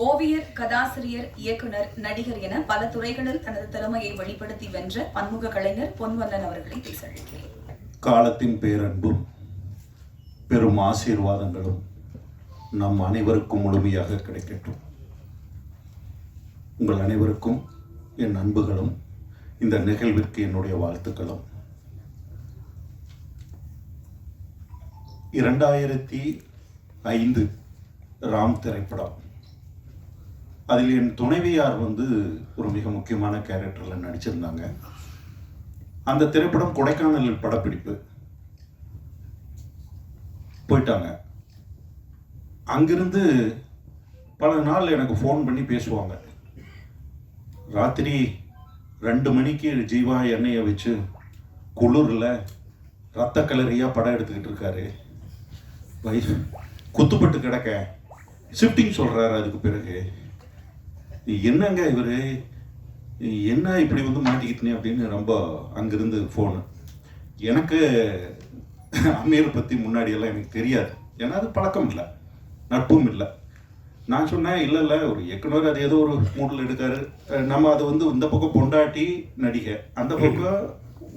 ஓவியர், கதாசிரியர், இயக்குனர், நடிகர் என பல துறைகளில் தனது திறமையை வெளிப்படுத்தி வென்ற பன்முக கலைஞர் பொன்வண்ணன் அவர்களை பேச காலத்தின் பேரன்பும் பெரும் ஆசீர்வாதங்களும் நம் அனைவருக்கும் முழுமையாக கிடைக்கட்டும். உங்கள் அனைவருக்கும் என் அன்புகளும் இந்த நிகழ்விற்கு என்னுடைய வாழ்த்துக்களும். 2005 ராம் திரைப்படம். அதில் என் துணைவியார் ஒரு மிக முக்கியமான கேரக்டரில் நடிச்சிருந்தாங்க. அந்த திரைப்படம் கொடைக்கானலில் படப்பிடிப்பு போயிட்டாங்க. அங்கிருந்து பல நாள் எனக்கு ஃபோன் பண்ணி பேசுவாங்க. ராத்திரி 2 மணிக்கு ஜீவா எண்ணெயை வச்சு குளிரில் ரத்த கலரியாக படம் எடுத்துக்கிட்டு இருக்காரு. குத்துப்பட்டு கிடக்க ஷிஃப்டிங் சொல்கிறாரு. அதுக்கு பிறகு என்னங்க இவர் என்ன இப்படி மாட்டிக்கிட்டேனே அப்படின்னு ரொம்ப அங்கிருந்து ஃபோனு. எனக்கு அமீர் பற்றி முன்னாடியெல்லாம் எனக்கு தெரியாது. ஏன்னா அது பழக்கம் இல்லை, நட்பும் இல்லை. நான் சொன்னேன், இல்லை ஒரு இயக்குனர் அது ஏதோ ஒரு மூடில் எடுக்காரு. நம்ம அது இந்த பக்கம் பொண்டாட்டி நடிகை, அந்த பக்கம்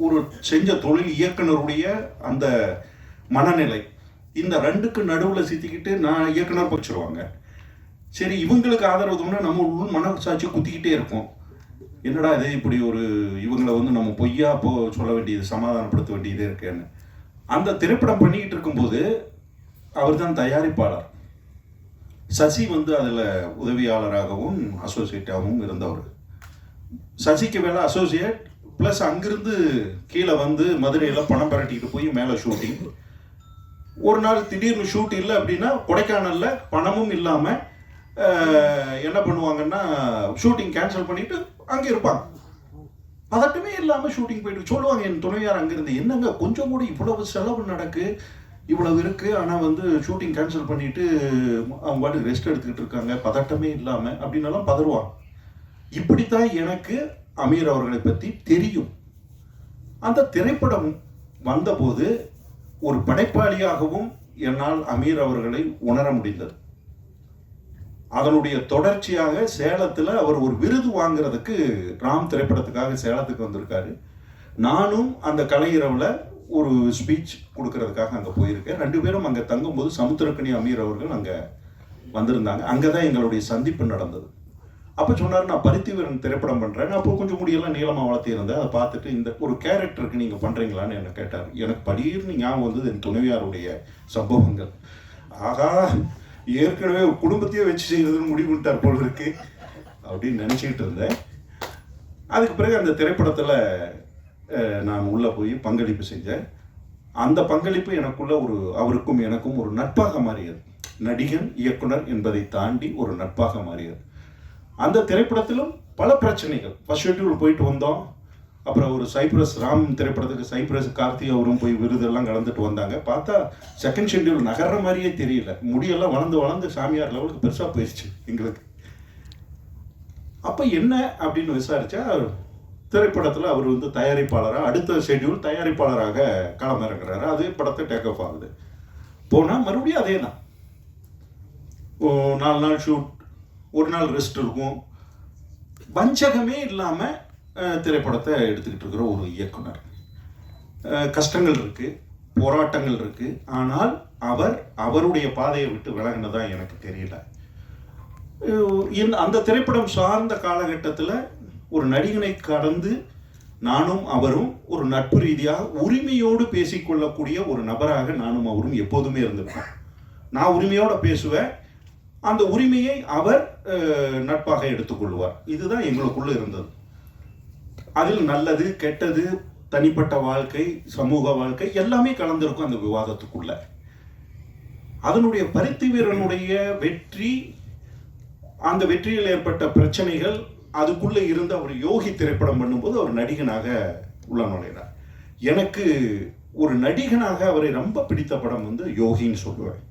ஒரு செஞ்ச தொழில் இயக்குனருடைய அந்த மனநிலை, இந்த ரெண்டுக்கு நடுவில் சித்திக்கிட்டு நான் இயக்குனர் வச்சிருவாங்க. சரி, இவங்களுக்கு ஆதரவுனா நம்ம உள் மனசாட்சி குத்திக்கிட்டே இருக்கும். என்னடா இது இப்படி இவங்களை நம்ம பொய்யா சொல்ல வேண்டியது, சமாதானப்படுத்த வேண்டியது இருக்கேன்னு. அந்த திரைப்படம் பண்ணிக்கிட்டு இருக்கும்போது அவர் தான் தயாரிப்பாளர். சசி அதில் உதவியாளராகவும் அசோசியேட்டாகவும் இருந்தவர். சசிக்கு வேலை அசோசியேட் ப்ளஸ் அங்கிருந்து கீழே மதுரையில் பணம் பரட்டிக்கிட்டு போய் மேலே ஷூட்டிங். ஒரு நாள் திடீர்னு ஷூட் இல்லை அப்படின்னா கொடைக்கானலில் பணமும் இல்லாமல் என்ன பண்ணுவாங்கன்னா ஷூட்டிங் கேன்சல் பண்ணிட்டு அங்கே இருப்பாங்க. பதட்டமே இல்லாமல் ஷூட்டிங் போயிட்டு சொல்லுவாங்க. என் துணையார் அங்கிருந்து, என்னங்க கொஞ்சம் கூட இவ்வளவு செலவு நடக்கு, இவ்வளவு இருக்கு, ஆனால் ஷூட்டிங் கேன்சல் பண்ணிட்டு அவங்க பாட்டுக்கு ரெஸ்ட் எடுத்துக்கிட்டு இருக்காங்க, பதட்டமே இல்லாமல் அப்படின்னலாம் பதறுவாங்க. இப்படித்தான் எனக்கு அமீர் அவர்களை பற்றி தெரியும். அந்த திரைப்படம் வந்தபோது ஒரு படைப்பாளியாகவும் என்னால் அமீர் அவர்களை உணர முடிந்தது. அதனுடைய தொடர்ச்சியாக சேலத்தில் அவர் ஒரு விருது வாங்குறதுக்கு ராம் திரைப்படத்துக்காக சேலத்துக்கு வந்திருக்காரு. நானும் அந்த கலையிரவில் ஒரு ஸ்பீச் கொடுக்கறதுக்காக அங்கே போயிருக்கேன். 2 பேரும் அங்கே தங்கும்போது சமுத்திரக்கனி அமீர் அவர்கள் அங்கே வந்திருந்தாங்க. அங்கே தான் எங்களுடைய சந்திப்பு நடந்தது. அப்போ சொன்னார், நான் பருத்திவீரன் திரைப்படம் பண்ணுறேன். அப்போ கொஞ்சம் முடியெல்லாம் நீளமாக வளர்த்திருந்தேன். அதை பார்த்துட்டு இந்த ஒரு கேரக்டருக்கு நீங்கள் பண்ணுறீங்களான்னு என்ன கேட்டார். எனக்கு படீர்னு ஞாபகம் என் துணைவியாருடைய சம்பவங்கள். ஆகா, ஏற்கனவே குடும்பத்தையே வச்சு செய்யறதுன்னு முடிவு பண்ணிட்டார் போல இருக்கு அப்படின்னு நினச்சிக்கிட்டு இருந்தேன். அதுக்கு பிறகு அந்த திரைப்படத்தில் நான் உள்ளே போய் பங்களிப்பு செஞ்சேன். அந்த பங்களிப்பு எனக்குள்ள அவருக்கும் எனக்கும் ஒரு நட்பாக மாறியது. நடிகன், இயக்குனர் என்பதை தாண்டி ஒரு நட்பாக மாறியது. அந்த திரைப்படத்திலும் பல பிரச்சனைகள். ஃபர்ஸ்ட் ஷெட்யூல் போயிட்டு வந்தோம். அப்புறம் ஒரு சைப்ரஸ் ராம் திரைப்படத்துக்கு சைப்ரஸ் கார்த்தி அவரும் போய் விருதெல்லாம் கலந்துட்டு வந்தாங்க. பார்த்தா செகண்ட் ஷெட்யூல் நகர்ற மாதிரியே தெரியல. முடியெல்லாம் வளர்ந்து சாமியார் லெவலுக்கு பெருசாக போயிடுச்சு எங்களுக்கு. அப்போ என்ன அப்படின்னு விசாரிச்சா, திரைப்படத்தில் அவர் தயாரிப்பாளராக, அடுத்த ஷெட்யூல் தயாரிப்பாளராக களமிறங்குறாரு. அதே படத்தை டேக் ஆஃப் ஆகுது. போனால் மறுபடியும் அதே தான். 4 நாள் ஷூட், 1 நாள் ரெஸ்ட் இருக்கும். வஞ்சகமே இல்லாமல் திரைப்படத்தை எடுத்துக்கிட்டு இருக்கிற ஒரு இயக்குனர். கஷ்டங்கள் இருக்குது, போராட்டங்கள் இருக்குது. ஆனால் அவருடைய பாதையை விட்டு விலகினதா எனக்கு தெரியல. அந்த திரைப்படம் சார்ந்த காலகட்டத்தில் ஒரு நடிகனை கடந்து நானும் அவரும் ஒரு நட்பு ரீதியாக உரிமையோடு பேசிக்கொள்ளக்கூடிய ஒரு நபராக நானும் அவரும் எப்போதுமே இருந்திருக்கோம். நான் உரிமையோடு பேசுவேன், அந்த உரிமையை அவர் நட்பாக எடுத்துக்கொள்வார். இதுதான் எங்களுக்குள்ள இருந்தது. அதில் நல்லது, கெட்டது, தனிப்பட்ட வாழ்க்கை, சமூக வாழ்க்கை எல்லாமே கலந்திருக்கும் அந்த விவாதத்துக்குள்ள. அதனுடைய பருத்திவீரனுடைய வெற்றி, அந்த வெற்றியில் ஏற்பட்ட பிரச்சனைகள், அதுக்குள்ளே இருந்த ஒரு யோகி திரைப்படம் பண்ணும்போது அவர் நடிகனாக உள்ள நுழைகிறார். எனக்கு ஒரு நடிகனாக அவரை ரொம்ப பிடித்த படம் யோகின்னு சொல்லுவேன்.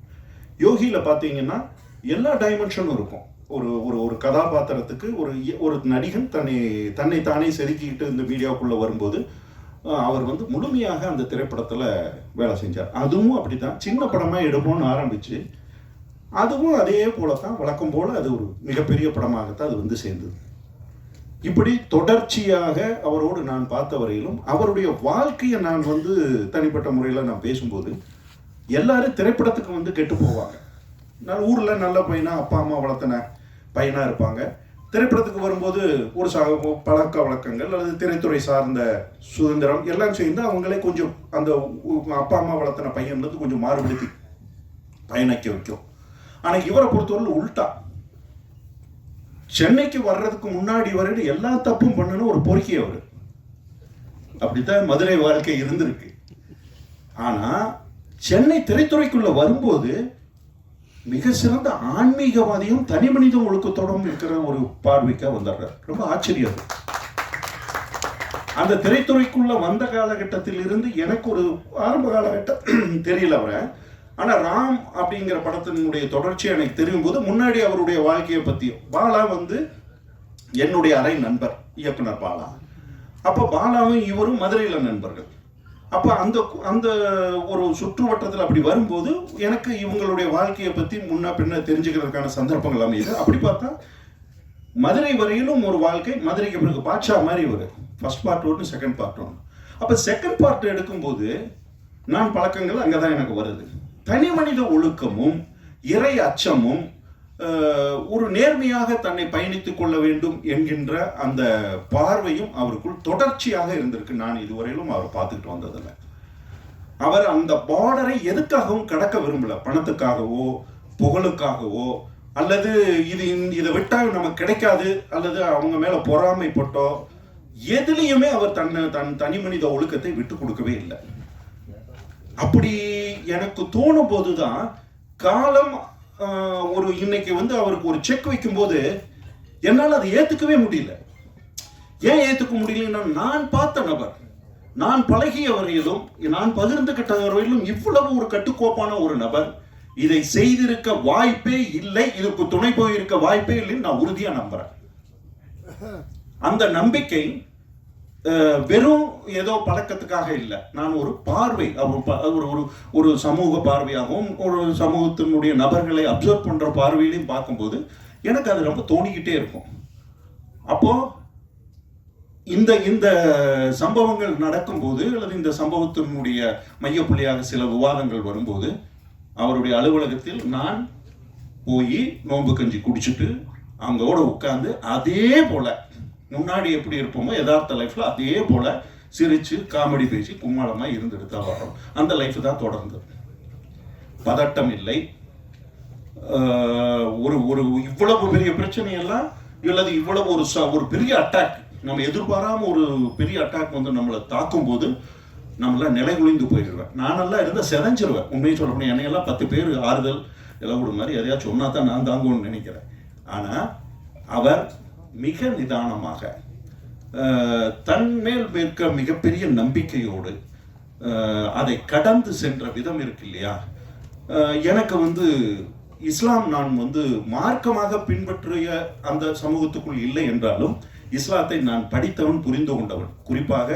யோகியில் பார்த்தீங்கன்னா எல்லா டைமென்ஷனும் இருக்கும். ஒரு கதாபாத்திரத்துக்கு ஒரு நடிகன் தன்னை தானே செதுக்கிட்டு இந்த மீடியாவுக்குள்ளே வரும்போது அவர் முழுமையாக அந்த திரைப்படத்தில் வேலை செஞ்சார். அதுவும் அப்படி தான். சின்ன படமாக எடுப்போம்னு ஆரம்பித்து அதுவும் அதே போல தான் வழக்கம் போல அது ஒரு மிகப்பெரிய படமாகத்தான் அது வந்து சேர்ந்தது. இப்படி தொடர்ச்சியாக அவரோடு நான் பார்த்த வரையிலும் அவருடைய வாழ்க்கையை நான் வந்து தனிப்பட்ட முறையில் நான் பேசும்போது எல்லாரும் திரைப்படத்துக்கு வந்து கெட்டு போவாங்க. நான் ஊரில் நல்ல பையனா அப்பா அம்மா வளர்த்தன பையனாக இருப்பாங்க. திரைப்படத்துக்கு வரும்போது ஒரு பழக்க வழக்கங்கள் அல்லது திரைத்துறை சார்ந்த சுதந்திரம் எல்லாம் சேர்ந்து அவங்களே கொஞ்சம் அந்த அப்பா அம்மா வளர்த்தன பையன்றது கொஞ்சம் மாறுபடுத்தி பயணிக்க வைக்கும். ஆனால் இவரை பொறுத்தவரை உள்டா, சென்னைக்கு வர்றதுக்கு முன்னாடி வரைக்கும் எல்லா தப்பும் பண்ணணும் ஒரு பொறுக்கி அவர். அப்படித்தான் மதுரை வாழ்க்கை இருந்திருக்கு. ஆனா சென்னை திரைத்துறைக்குள்ள வரும்போது மிக சிறந்த ஆன்மீகவாதியும் தனி மனித ஒழுக்கத்தோடும் இருக்கிற ஒரு பார்வைக்கா வந்துடுறார். ரொம்ப ஆச்சரியம். அந்த திரைத்துறைக்குள்ள வந்த காலகட்டத்தில் இருந்து எனக்கு ஒரு ஆரம்ப காலகட்டம் தெரியல அவரை. ஆனா ராம் அப்படிங்கிற படத்தினுடைய தொடர்ச்சி எனக்கு தெரியும் போது முன்னாடி அவருடைய வாழ்க்கையை பத்தியும், பாலா வந்து என்னுடைய அரை நண்பர் இயக்குனர் பாலா. அப்ப பாலாவும் இவரும் மதுரையில நண்பர்கள். அப்ப அந்த அந்த ஒரு சுற்று வட்டத்தில் அப்படி வரும்போது எனக்கு இவங்களுடைய வாழ்க்கையை பத்தி முன்ன பின்ன தெரிஞ்சுக்கிறதுக்கான சந்தர்ப்பங்கள் அமையுது. அப்படி பார்த்தா மதுரை வரையிலும் ஒரு வாழ்க்கை, மதுரைக்கு பிறகு பாட்ஷா மாதிரி ஒரு ஃபர்ஸ்ட் பார்ட் ஒன்று, செகண்ட் பார்ட் ஒன்று. அப்ப செகண்ட் பார்ட் எடுக்கும்போது நான் பழக்கங்கள் அங்கதான் எனக்கு வருது. தனி மனித ஒழுக்கமும் இறை அச்சமும் ஒரு நேர்மையாக தன்னை பயணித்துக் கொள்ள வேண்டும் என்கின்ற அந்த பார்வையும் அவருக்குள் தொடர்ச்சியாக இருந்திருக்கு. நான் இதுவரையிலும் அவர் பார்த்துக்கிட்டு வந்ததில்லை. அவர் அந்த பார்டரை எதுக்காகவும் கடக்க விரும்பல. பணத்துக்காகவோ புகழுக்காகவோ அல்லது இதை விட்டால் நமக்கு கிடைக்காது அல்லது அவங்க மேல பொறாமைப்பட்டோ எதுலையுமே அவர் தன் தனி மனித ஒழுக்கத்தை விட்டு கொடுக்கவே இல்லை. அப்படி எனக்கு தோணும் போதுதான் காலம் ஒரு இன்னைக்கு வந்து அவருக்கு ஒரு செக் வைக்கும் போது என்னால் அதை ஏத்துக்கவே முடியல. ஏன் ஏத்துக்க முடியலன்னா, நான் பார்த்த நபர், நான் பழகிய வரையிலும், நான் பகிர்ந்துகிட்ட வரையிலும் இவ்வளவு ஒரு கட்டுக்கோப்பான ஒரு நபர் இதை செய்திருக்க வாய்ப்பே இல்லை, இதுக்கு துணை போயிருக்க வாய்ப்பே இல்லைன்னு நான் உறுதியா நம்புறேன். அந்த நம்பிக்கை வெறும் ஏதோ பழக்கத்துக்காக இல்லை. நான் ஒரு பார்வை, ஒரு சமூக பார்வையாகவும் ஒரு சமூகத்தினுடைய நபர்களை அப்சர்வ் பண்ற பார்வையிலையும் பார்க்கும்போது எனக்கு அது ரொம்ப தோணிக்கிட்டே இருக்கும். அப்போ இந்த இந்த சம்பவங்கள் நடக்கும்போது அல்லது இந்த சம்பவத்தினுடைய மையப்புள்ளியாக சில விவாதங்கள் வரும்போது அவருடைய அலுவலகத்தில் நான் போய் நோன்பு கஞ்சி குடிச்சிட்டு அங்கோட உட்கார்ந்து அதே போல முன்னாடி எப்படி இருப்போமோ யதார்த்த லைஃப்ல அதே போல சிரிச்சு காமெடி பேசி கும்மாளமா இருந்துட்டு தான் வரோம். அந்த லைஃப் தான் தொடர்ந்து. பதட்டம் இல்லை. ஒரு ஒரு இவ்வளவு பெரிய பிரச்சனையெல்லாம் அல்லது இவ்வளவு ஒரு பெரிய அட்டாக், நம்ம எதிர்பாராம ஒரு பெரிய அட்டாக் வந்து நம்மளை தாக்கும் போது நம்மள நிலை குளிந்து போயிடுவேன். நானெல்லாம் இருந்தால் செதஞ்சிருவேன். உண்மையை சொல்ல முடியும். என்னையெல்லாம் 10 பேர் ஆறுதல் எல்லாம் ஒரு மாதிரி எதையாச்சும் சொன்னா தான் நான் தாங்குவேன்னு நினைக்கிறேன். ஆனா அவர் மிக நிதானமாக தன் மேல் இருக்க மிகப்பெரிய நம்பிக்கையோடு அதை கடந்து சென்ற விதம் இருக்கு இல்லையா. எனக்கு வந்து இஸ்லாம் நான் வந்து மார்க்கமாக பின்பற்றிய அந்த சமூகத்துக்குள் இல்லை என்றாலும் இஸ்லாத்தை நான் படித்தவன், புரிந்து கொண்டவன். குறிப்பாக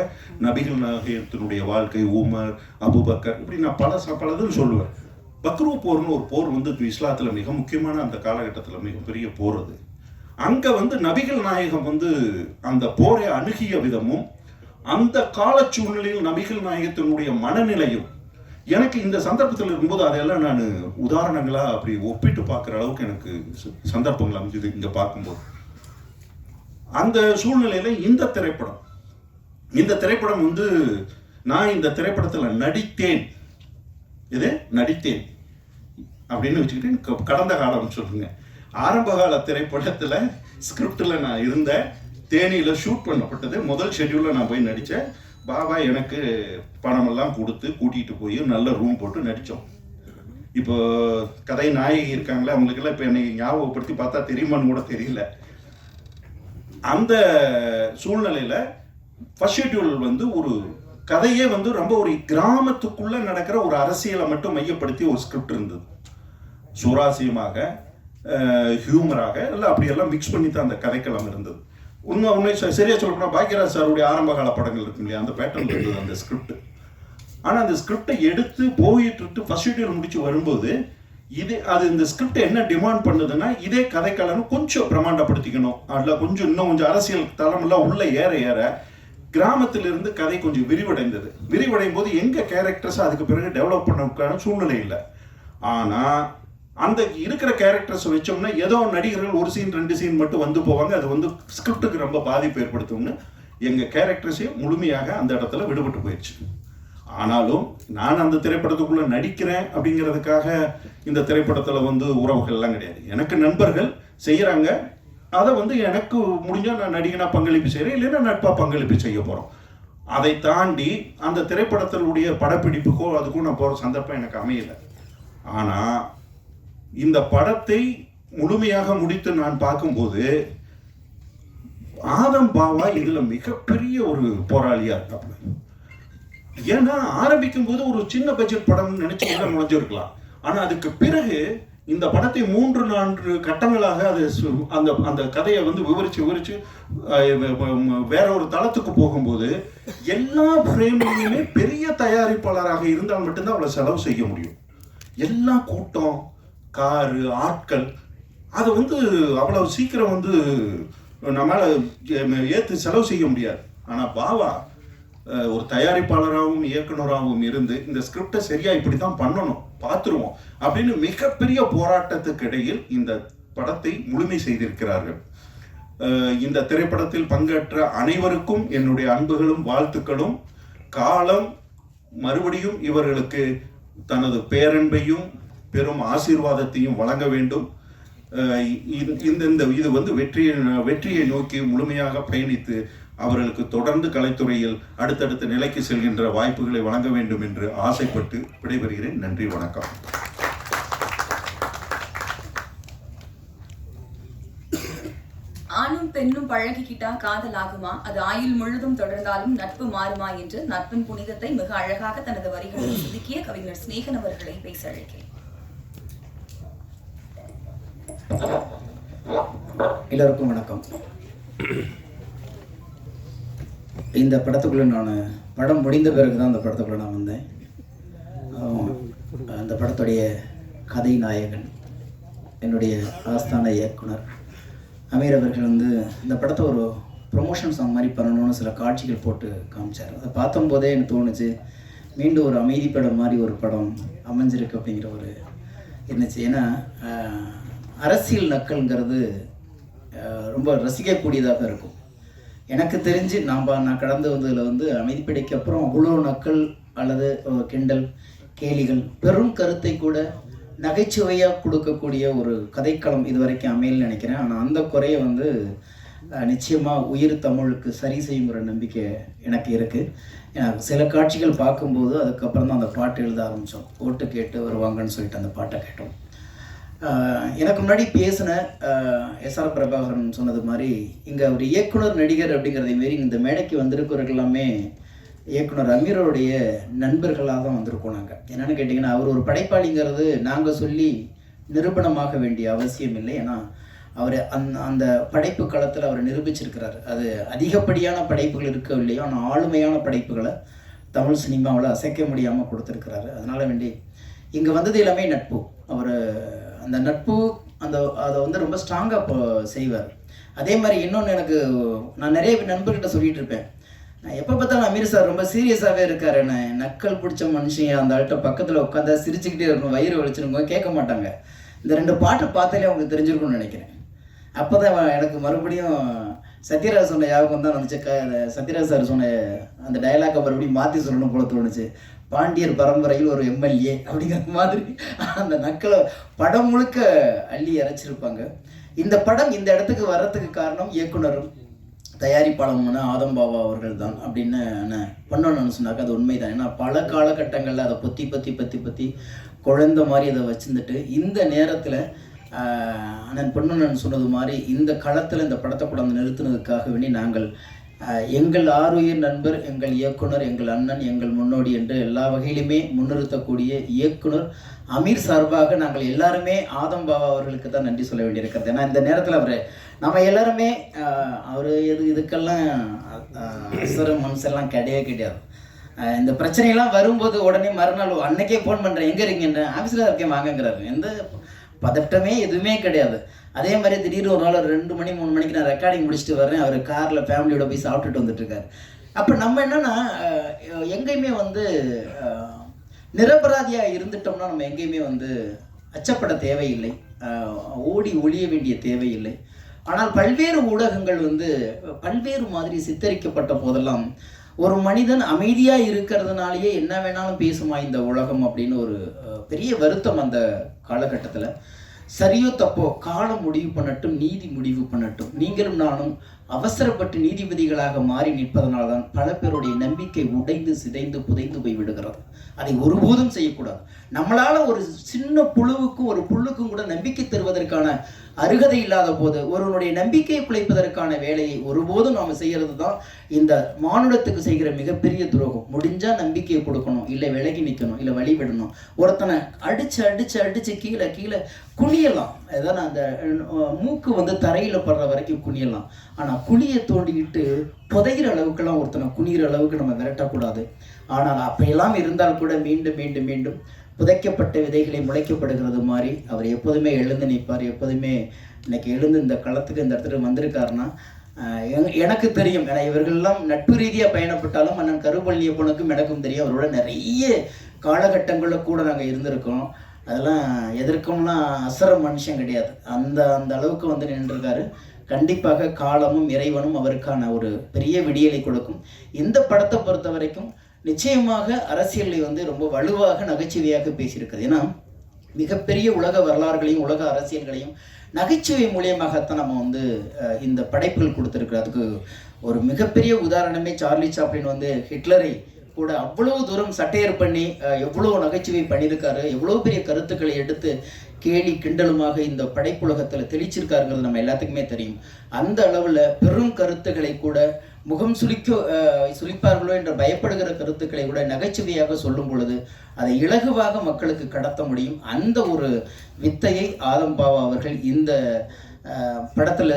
நபிகள் நாயகத்தினுடைய வாழ்க்கை, உமர், அபுபக்கர், இப்படி நான் பலதும் சொல்லுவேன். பக்ரு போர்னு ஒரு போர் வந்து இஸ்லாத்துல மிக முக்கியமான அந்த காலகட்டத்தில் மிகப்பெரிய போர். அது அங்க வந்து நபிகள் நாயகம் வந்து அந்த போரை அணுகிய விதமும் அந்த கால சூழ்நிலையில் நபிகள் நாயகத்தினுடைய மனநிலையும் எனக்கு இந்த சந்தர்ப்பத்தில் இருக்கும்போது அதையெல்லாம் நான் உதாரணங்களா அப்படி ஒப்பிட்டு பார்க்குற அளவுக்கு எனக்கு சந்தர்ப்பங்கள் அமைஞ்சது இங்க பார்க்கும்போது. அந்த சூழ்நிலையில இந்த திரைப்படம் வந்து நான் இந்த திரைப்படத்துல நடித்தேன் அப்படின்னு வச்சுக்கிட்டு கடந்த காலம் சொல்லுங்க. ஆரம்ப கால திரைப்படத்துல ஸ்கிரிப்ட்ல நான் இருந்தேன். தேனியில ஷூட் பண்ணப்பட்டது. முதல் ஷெட்யூல்ல நான் போய் நடிச்சேன். பாபா எனக்கு பணமெல்லாம் கொடுத்து கூட்டிட்டு போய் நல்ல ரூம் போட்டு நடித்தோம். இப்போ கதை நாயகி இருக்காங்களே, அவங்களுக்கெல்லாம் இப்போ என்னை ஞாபகப்படுத்தி பார்த்தா தெரியுமான்னு கூட தெரியல. அந்த சூழ்நிலையில ஃபர்ஸ்ட் ஷெட்யூல் வந்து ஒரு கதையே வந்து ரொம்ப ஒரு கிராமத்துக்குள்ள நடக்கிற ஒரு அரசியலை மட்டும் மையப்படுத்தி ஒரு ஸ்கிரிப்ட் இருந்தது. சுவாரஸ்யமாக, ஹியூமராக எல்லாம் அப்படியெல்லாம் மிக்ஸ் பண்ணி தான் அந்த கதைக்களம் இருந்தது. உண்மை சரியா சொல்லப்போனா பாக்யராஜ் சாருடைய ஆரம்ப கால படங்கள் இருக்கும் இல்லையா, அந்த பேட்டர்ன் இருந்தது அந்த ஸ்கிரிப்ட். ஆனால் அந்த ஸ்கிரிப்டை எடுத்து போயிட்டு ஃபர்ஸ்ட் ஷெட்யூல் முடிச்சு வரும்போது அது இந்த ஸ்கிரிப்ட் என்ன டிமாண்ட் பண்ணுதுன்னா இதே கதைக்களம் கொஞ்சம் பிரமாண்டப்படுத்திக்கணும், அதில் இன்னும் கொஞ்சம் அரசியல் தளமெல்லாம் உள்ள ஏற ஏற கிராமத்திலிருந்து கதை கொஞ்சம் விரிவடைந்தது. விரிவடையும் போது எங்க கேரக்டர்ஸ் அதுக்கு பிறகு டெவலப் பண்ணக்கான சூழ்நிலை இல்லை. ஆனா அந்த இருக்கிற கேரக்டர்ஸ் வச்சோம்னா ஏதோ நடிகர்கள் ஒரு சீன் 2 சீன் மட்டும் வந்து போவாங்க, அது ஸ்கிரிப்டுக்கு ரொம்ப பாதிப்பு ஏற்படுத்தும்னு எங்க கேரக்டர்ஸையும் முழுமையாக அந்த இடத்துல விடுபட்டு போயிடுச்சு. ஆனாலும் நான் அந்த திரைப்படத்துக்குள்ள நடிக்கிறேன் அப்படிங்கிறதுக்காக இந்த திரைப்படத்துல உறவுகள்லாம் கிடையாது. எனக்கு நண்பர்கள் செய்யறாங்க, அதை எனக்கு முடிஞ்சா நான் நடிகனா பங்களிப்பு செய்கிறேன், இல்லைன்னா நட்பா பங்களிப்பு செய்ய போறோம். அதை தாண்டி அந்த திரைப்படத்தினுடைய படப்பிடிப்புக்கோ அதுக்கும் நான் போற சந்தர்ப்பம் எனக்கு அமையல. ஆனா இந்த படத்தை முழுமையாக முடித்து நான் பார்க்கும்போது ஆதம் பாவா இதுல மிகப்பெரிய ஒரு போராளியா இருக்காங்க. ஏன்னா ஆரம்பிக்கும் போது ஒரு சின்ன பட்ஜெட் படம் நினைச்சு நுழைஞ்சிருக்கலாம். ஆனா அதுக்கு பிறகு இந்த படத்தை 3-4 கட்டங்களாக அது அந்த கதையை விவரிச்சு வேற ஒரு தளத்துக்கு போகும்போது எல்லா ஃப்ரேம்லையுமே பெரிய தயாரிப்பாளராக இருந்தால் மட்டும்தான் அவ்வளவு செலவு செய்ய முடியும். எல்லா கூட்டம், காரு, ஆட்கள், அதை அவ்வளவு சீக்கிரம் நம்மளால ஏற்று செலவு செய்ய முடியாது. ஆனா பாவா ஒரு தயாரிப்பாளராகவும் இயக்குனராகவும் இருந்து இந்த ஸ்கிரிப்டை சரியா இப்படித்தான் பண்ணணும், பார்த்துருவோம் அப்படின்னு மிகப்பெரிய போராட்டத்துக்கு இடையில் இந்த படத்தை முழுமை செய்திருக்கிறார்கள். இந்த திரைப்படத்தில் பங்கேற்ற அனைவருக்கும் என்னுடைய அன்புகளும் வாழ்த்துக்களும். காலம் மறுபடியும் இவர்களுக்கு தனது பேரன்பையும் பெரும் ஆசீர்வாதத்தையும் வழங்க வேண்டும். இது வெற்றியை நோக்கி முழுமையாக பயணித்து அவர்களுக்கு தொடர்ந்து கலைத்துறையில் அடுத்தடுத்த நிலைக்கு செல்கின்ற வாய்ப்புகளை வழங்க வேண்டும் என்று ஆசைப்பட்டு விடைபெறுகிறேன். நன்றி, வணக்கம். ஆணும் பெண்ணும் பழகிக்கிட்டா காதல் ஆகுமா, அது ஆயுள் முழுதும் தொடர்ந்தாலும் நட்பு மாறுமா என்று நட்பின் புனிதத்தை மிக அழகாக தனது வரிகளில் செதுக்கிய கவிஞர் சிநேகன் அவர்களை பேச அழைக்கிறேன். எல்லோருக்கும் வணக்கம். இந்த படத்துக்குள்ளே நான் படம் முடிந்த பிறகு தான் அந்த படத்துக்குள்ளே நான் வந்தேன். அந்த படத்துடைய கதை நாயகன் என்னுடைய ஆஸ்தான இயக்குனர் அமீர் அவர்கள் இந்த படத்தை ஒரு ப்ரொமோஷன் சாங் மாதிரி பண்ணணும்னு சில காட்சிகள் போட்டு காமிச்சார். அதை பார்த்தும்போதே எனக்கு தோணுச்சு, மீண்டும் ஒரு அமைதி படம் மாதிரி ஒரு படம் அமைஞ்சிருக்கு அப்படிங்கிற ஒரு இருந்துச்சு. ஏன்னா அரசியல் நக்கல்ங்கிறது ரொம்ப ரசிக்கக்கூடியதாக இருக்கும். எனக்கு தெரிஞ்சு நான் கடந்து வந்ததில் அமைதிப்படைக்கு அப்புறம் அவ்வளோ நக்கல் அல்லது கிண்டல் கேலிகள் பெரும் கருத்தை கூட நகைச்சுவையாக கொடுக்கக்கூடிய ஒரு கதைக்களம் இது வரைக்கும் அமையல்னு நினைக்கிறேன். ஆனால் அந்த குறையை நிச்சயமாக உயிர் தமிழுக்கு சரி செய்யுங்கிற நம்பிக்கை எனக்கு இருக்குது. சில காட்சிகள் பார்க்கும்போது அதுக்கப்புறம் தான் அந்த பாட்டு எழுத ஆரம்பித்தோம். ஓட்டு கேட்டு வருவாங்கன்னு சொல்லிட்டு அந்த பாட்டை கேட்டோம். எனக்கு முன்னாடி பேசின எஸ்ஆர் பிரபாகரன் சொன்னது மாதிரி இங்கே ஒரு இயக்குனர் நடிகர் அப்படிங்கிறதை மாரி இந்த மேடைக்கு வந்திருக்கிறவர்கள் எல்லாமே இயக்குனர் அமீரோடைய நண்பர்களாக தான் வந்திருக்கோம். நாங்கள் என்னென்னு கேட்டிங்கன்னா, அவர் ஒரு படைப்பாளிங்கிறது நாங்கள் சொல்லி நிரூபணமாக வேண்டிய அவசியம் இல்லை. ஏன்னா அவர் அந்த படைப்பு களத்தில் அவர் நிரூபிச்சிருக்கிறார். அது அதிகப்படியான படைப்புகள் இருக்கவில்லையோ, ஆனால் ஆளுமையான படைப்புகளை தமிழ் சினிமாவில் அசைக்க முடியாமல் கொடுத்துருக்கிறாரு. அதனால் வேண்டி இங்கே வந்தது எல்லாமே நட்பு. அவர் அந்த நட்பு அதை ரொம்ப ஸ்ட்ராங்காக செய்வார். அதே மாதிரி இன்னொன்று நான் நிறைய நண்பர்கிட்ட சொல்லிகிட்டு இருப்பேன், நான் எப்போ பார்த்தாலும் அமீர் சார் ரொம்ப சீரியஸாகவே இருக்கார், என்ன நக்கல் பிடிச்ச மனுஷன் அந்த ஆள்கிட்ட பக்கத்தில் உட்காந்தா சிரிச்சுக்கிட்டே இருக்கணும், வயிறு வலிச்சிருங்க, கேட்க மாட்டாங்க. இந்த 2 பாட்டு பார்த்தாலே அவங்களுக்கு தெரிஞ்சிருக்கும்னு நினைக்கிறேன். அப்போ தான் எனக்கு மறுபடியும் சத்யராஜ் சொன்ன ஞாபகம் தான் வந்துச்சு. சத்யராஜ் சார் சொன்ன அந்த டயலாக்கை மறுபடியும் மாற்றி சொல்லணும் போல தோணுச்சு. பாண்டியர் பரம்பரையில் ஒரு எம்எல்ஏ அப்படிங்கிற மாதிரி அந்த நக்களை படம் முழுக்க அள்ளி இறைச்சிருப்பாங்க. இந்த படம் இந்த இடத்துக்கு வர்றதுக்கு காரணம் இயக்குனரும் தயாரிப்பாளருமான ஆதம் பாவா அவர்கள் தான் அப்படின்னு பண்ணணும்னு சொன்னாக்க அது உண்மைதான். ஏன்னா பல காலகட்டங்களில் அதை பொத்தி குழந்த மாதிரி அதை வச்சுருந்துட்டு இந்த நேரத்தில் அண்ணன் பொன்னண்ணன் சொன்னது மாதிரி இந்த களத்தில் இந்த படத்தை கூட நிறுத்தினதுக்காக வேண்டி நாங்கள் எங்கள் ஆருயிர் நண்பர், எங்கள் இயக்குனர், எங்கள் அண்ணன், எங்கள் முன்னோடி என்று எல்லா வகையிலுமே முன்னிறுத்தக்கூடிய இயக்குனர் அமீர் சார்பாக நாங்கள் எல்லாருமே ஆதம் பாவா அவர்களுக்கு தான் நன்றி சொல்ல வேண்டியிருக்கிறது. ஏன்னா இந்த நேரத்தில் நம்ம எல்லாருமே அவர் இதுக்கெல்லாம் அசர மனசெல்லாம் கிடையாது. இந்த பிரச்சனையெல்லாம் வரும்போது உடனே மறுநாள் அன்னைக்கே ஃபோன் பண்ணுறேன், எங்கே இருக்கீங்க, ஆஃபீஸில் இருக்கேன் வாங்கங்கிறாரு. எந்த பதட்டமே எதுவுமே கிடையாது. அதே மாதிரி திடீர்னு ஒரு நாள் ஒரு 2 மணி 3 மணிக்கு நான் ரெக்கார்டிங் முடிச்சுட்டு வரேன், அவர் காரில் ஃபேமிலியோட போய் சாப்பிட்டுட்டு வந்துட்டுருக்காரு. அப்போ நம்ம என்னென்னா எங்கேயுமே வந்து நிரபராதியாக இருந்துட்டோம்னா நம்ம எங்கேயுமே வந்து அச்சப்பட தேவையில்லை, ஓடி ஒளிய வேண்டிய தேவையில்லை. ஆனால் பல்வேறு ஊடகங்கள் வந்து பல்வேறு மாதிரி சித்தரிக்கப்பட்ட போதெல்லாம் ஒரு மனிதன் அமைதியாக இருக்கிறதுனாலேயே என்ன வேணாலும் பேசுமா இந்த உலகம் அப்படின்னு ஒரு பெரிய வருத்தம் அந்த காலகட்டத்தில். சரியோ தப்போ காலம் முடிவு பண்ணட்டும், நீதி முடிவு பண்ணட்டும். நீங்களும் நானும் அவசரப்பட்டு நீதிபதிகளாக மாறி நிற்பதனால்தான் பல பேருடைய நம்பிக்கை உடைந்து சிதைந்து புதைந்து போய் விடுகிறது. அதை ஒருபோதும் செய்யக்கூடாது. நம்மளால ஒரு சின்ன புழுவுக்கும் ஒரு புல்லுக்கும் கூட நம்பிக்கை தருவதற்கான அருகதை இல்லாத போது ஒருவனுடைய நம்பிக்கையை பிழைப்பதற்கான வேலையை ஒருபோதும் நாம் செய்கிறது தான் இந்த மானுடத்துக்கு செய்கிற மிகப்பெரிய துரோகம். முடிஞ்சா நம்பிக்கையை கொடுக்கணும், இல்லை விலகி நிற்கணும், இல்லை வழிவிடணும். ஒருத்தனை அடிச்சு அடிச்சு அடிச்சு கீழே கீழே குனியலாம், அதான் அந்த மூக்கு வந்து தரையில் படுற வரைக்கும் குனியலாம். ஆனால் குழியை தோண்டிக்கிட்டு புதைகிற அளவுக்கெல்லாம் ஒருத்தனை குனிகிற அளவுக்கு நம்ம விரட்டக்கூடாது. ஆனால் அப்படியெல்லாம் இருந்தால் கூட மீண்டும் மீண்டும் மீண்டும் புதைக்கப்பட்ட விதைகளை முளைக்கப்படுகிறது மாதிரி அவர் எப்போதுமே எழுந்து நிற்பார். எப்போதுமே இன்னைக்கு எழுந்து இந்த களத்துக்கு இந்த இடத்துல வந்திருக்காருன்னா எனக்கு தெரியும். ஏன்னா இவர்கள்லாம் நட்பு ரீதியாக பயணப்பட்டாலும் அண்ணன் கருப்பள்ளியப்பனுக்கும் எனக்கும் தெரியும். அவரோட நிறைய காலகட்டங்களில் கூட நாங்கள் இருந்திருக்கோம். அதெல்லாம் எதற்கும்லாம் அசர மனுஷன் கிடையாது. அந்த அளவுக்கு வந்து நின்றுருக்காரு. கண்டிப்பாக காலமும் இறைவனும் அவருக்கான ஒரு பெரிய விடியலை கொடுக்கும். இந்த படத்தை பொறுத்த வரைக்கும் நிச்சயமாக அரசியலை வந்து ரொம்ப வலுவாக நகைச்சுவையாக பேசியிருக்கிறது. ஏன்னா மிகப்பெரிய உலக வரலாறுகளையும் உலக அரசியல்களையும் நகைச்சுவை மூலியமாகத்தான் நம்ம வந்து இந்த படைப்புகள் கொடுத்துருக்குறோம். அதுக்கு ஒரு மிகப்பெரிய உதாரணமே சார்லி சாப்ளின் வந்து ஹிட்லரை கூட அவ்வளவு தூரம் சட்டையர் பண்ணி எவ்வளோ நகைச்சுவை பண்ணியிருக்காரு, எவ்வளோ பெரிய கருத்துக்களை எடுத்து கேலி கிண்டலுமாக இந்த படைப்புலகத்தில் தெளிச்சிருக்காருங்கிறது நம்ம எல்லாத்துக்குமே தெரியும். அந்த அளவில் பெரும் கருத்துக்களை கூட முகம் சுளிப்பார்களோ என்ற பயப்படுகிற கருத்துக்களை கூட நகைச்சுவையாக சொல்லும் பொழுது அதை இலகுவாக மக்களுக்கு கடத்த முடியும். அந்த ஒரு வித்தையை ஆதம் பாவா அவர்கள் இந்த படத்தில்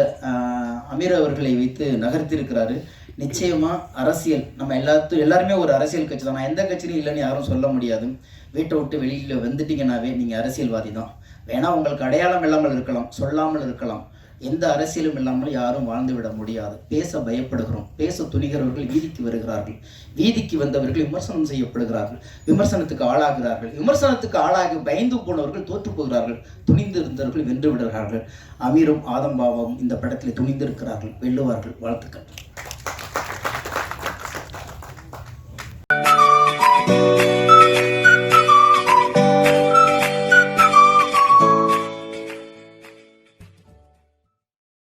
அமீர் அவர்களை வைத்து நகர்த்தியிருக்கிறாரு. நிச்சயமாக அரசியல் நம்ம எல்லாருமே ஒரு அரசியல் கட்சி தான். நான் எந்த கட்சியும் இல்லைன்னு யாரும் சொல்ல முடியாது. வீட்டை விட்டு வெளியில் வந்துட்டீங்கன்னாவே நீங்கள் அரசியல்வாதி தான். வேணா உங்களுக்கு அடையாளம் இல்லாமல் இருக்கலாம், சொல்லாமல் இருக்கலாம். எந்த அரசியலும் இல்லாமல் யாரும் வாழ்ந்து விட முடியாது. பேச பயப்படுகிறோம். பேச துணிகிறவர்கள் வீதிக்கு வருகிறார்கள். வீதிக்கு வந்தவர்கள் விமர்சனம் செய்யப்படுகிறார்கள், விமர்சனத்துக்கு ஆளாகிறார்கள். விமர்சனத்துக்கு ஆளாகி பயந்து போனவர்கள் தோற்று போகிறார்கள். துணிந்து இருந்தவர்கள் வென்று விடுகிறார்கள். அமீரும் ஆதம் பாபாவும் இந்த படத்தில் துணிந்திருக்கிறார்கள். வெல்லுவார்கள். வாழ்த்துக்கள்.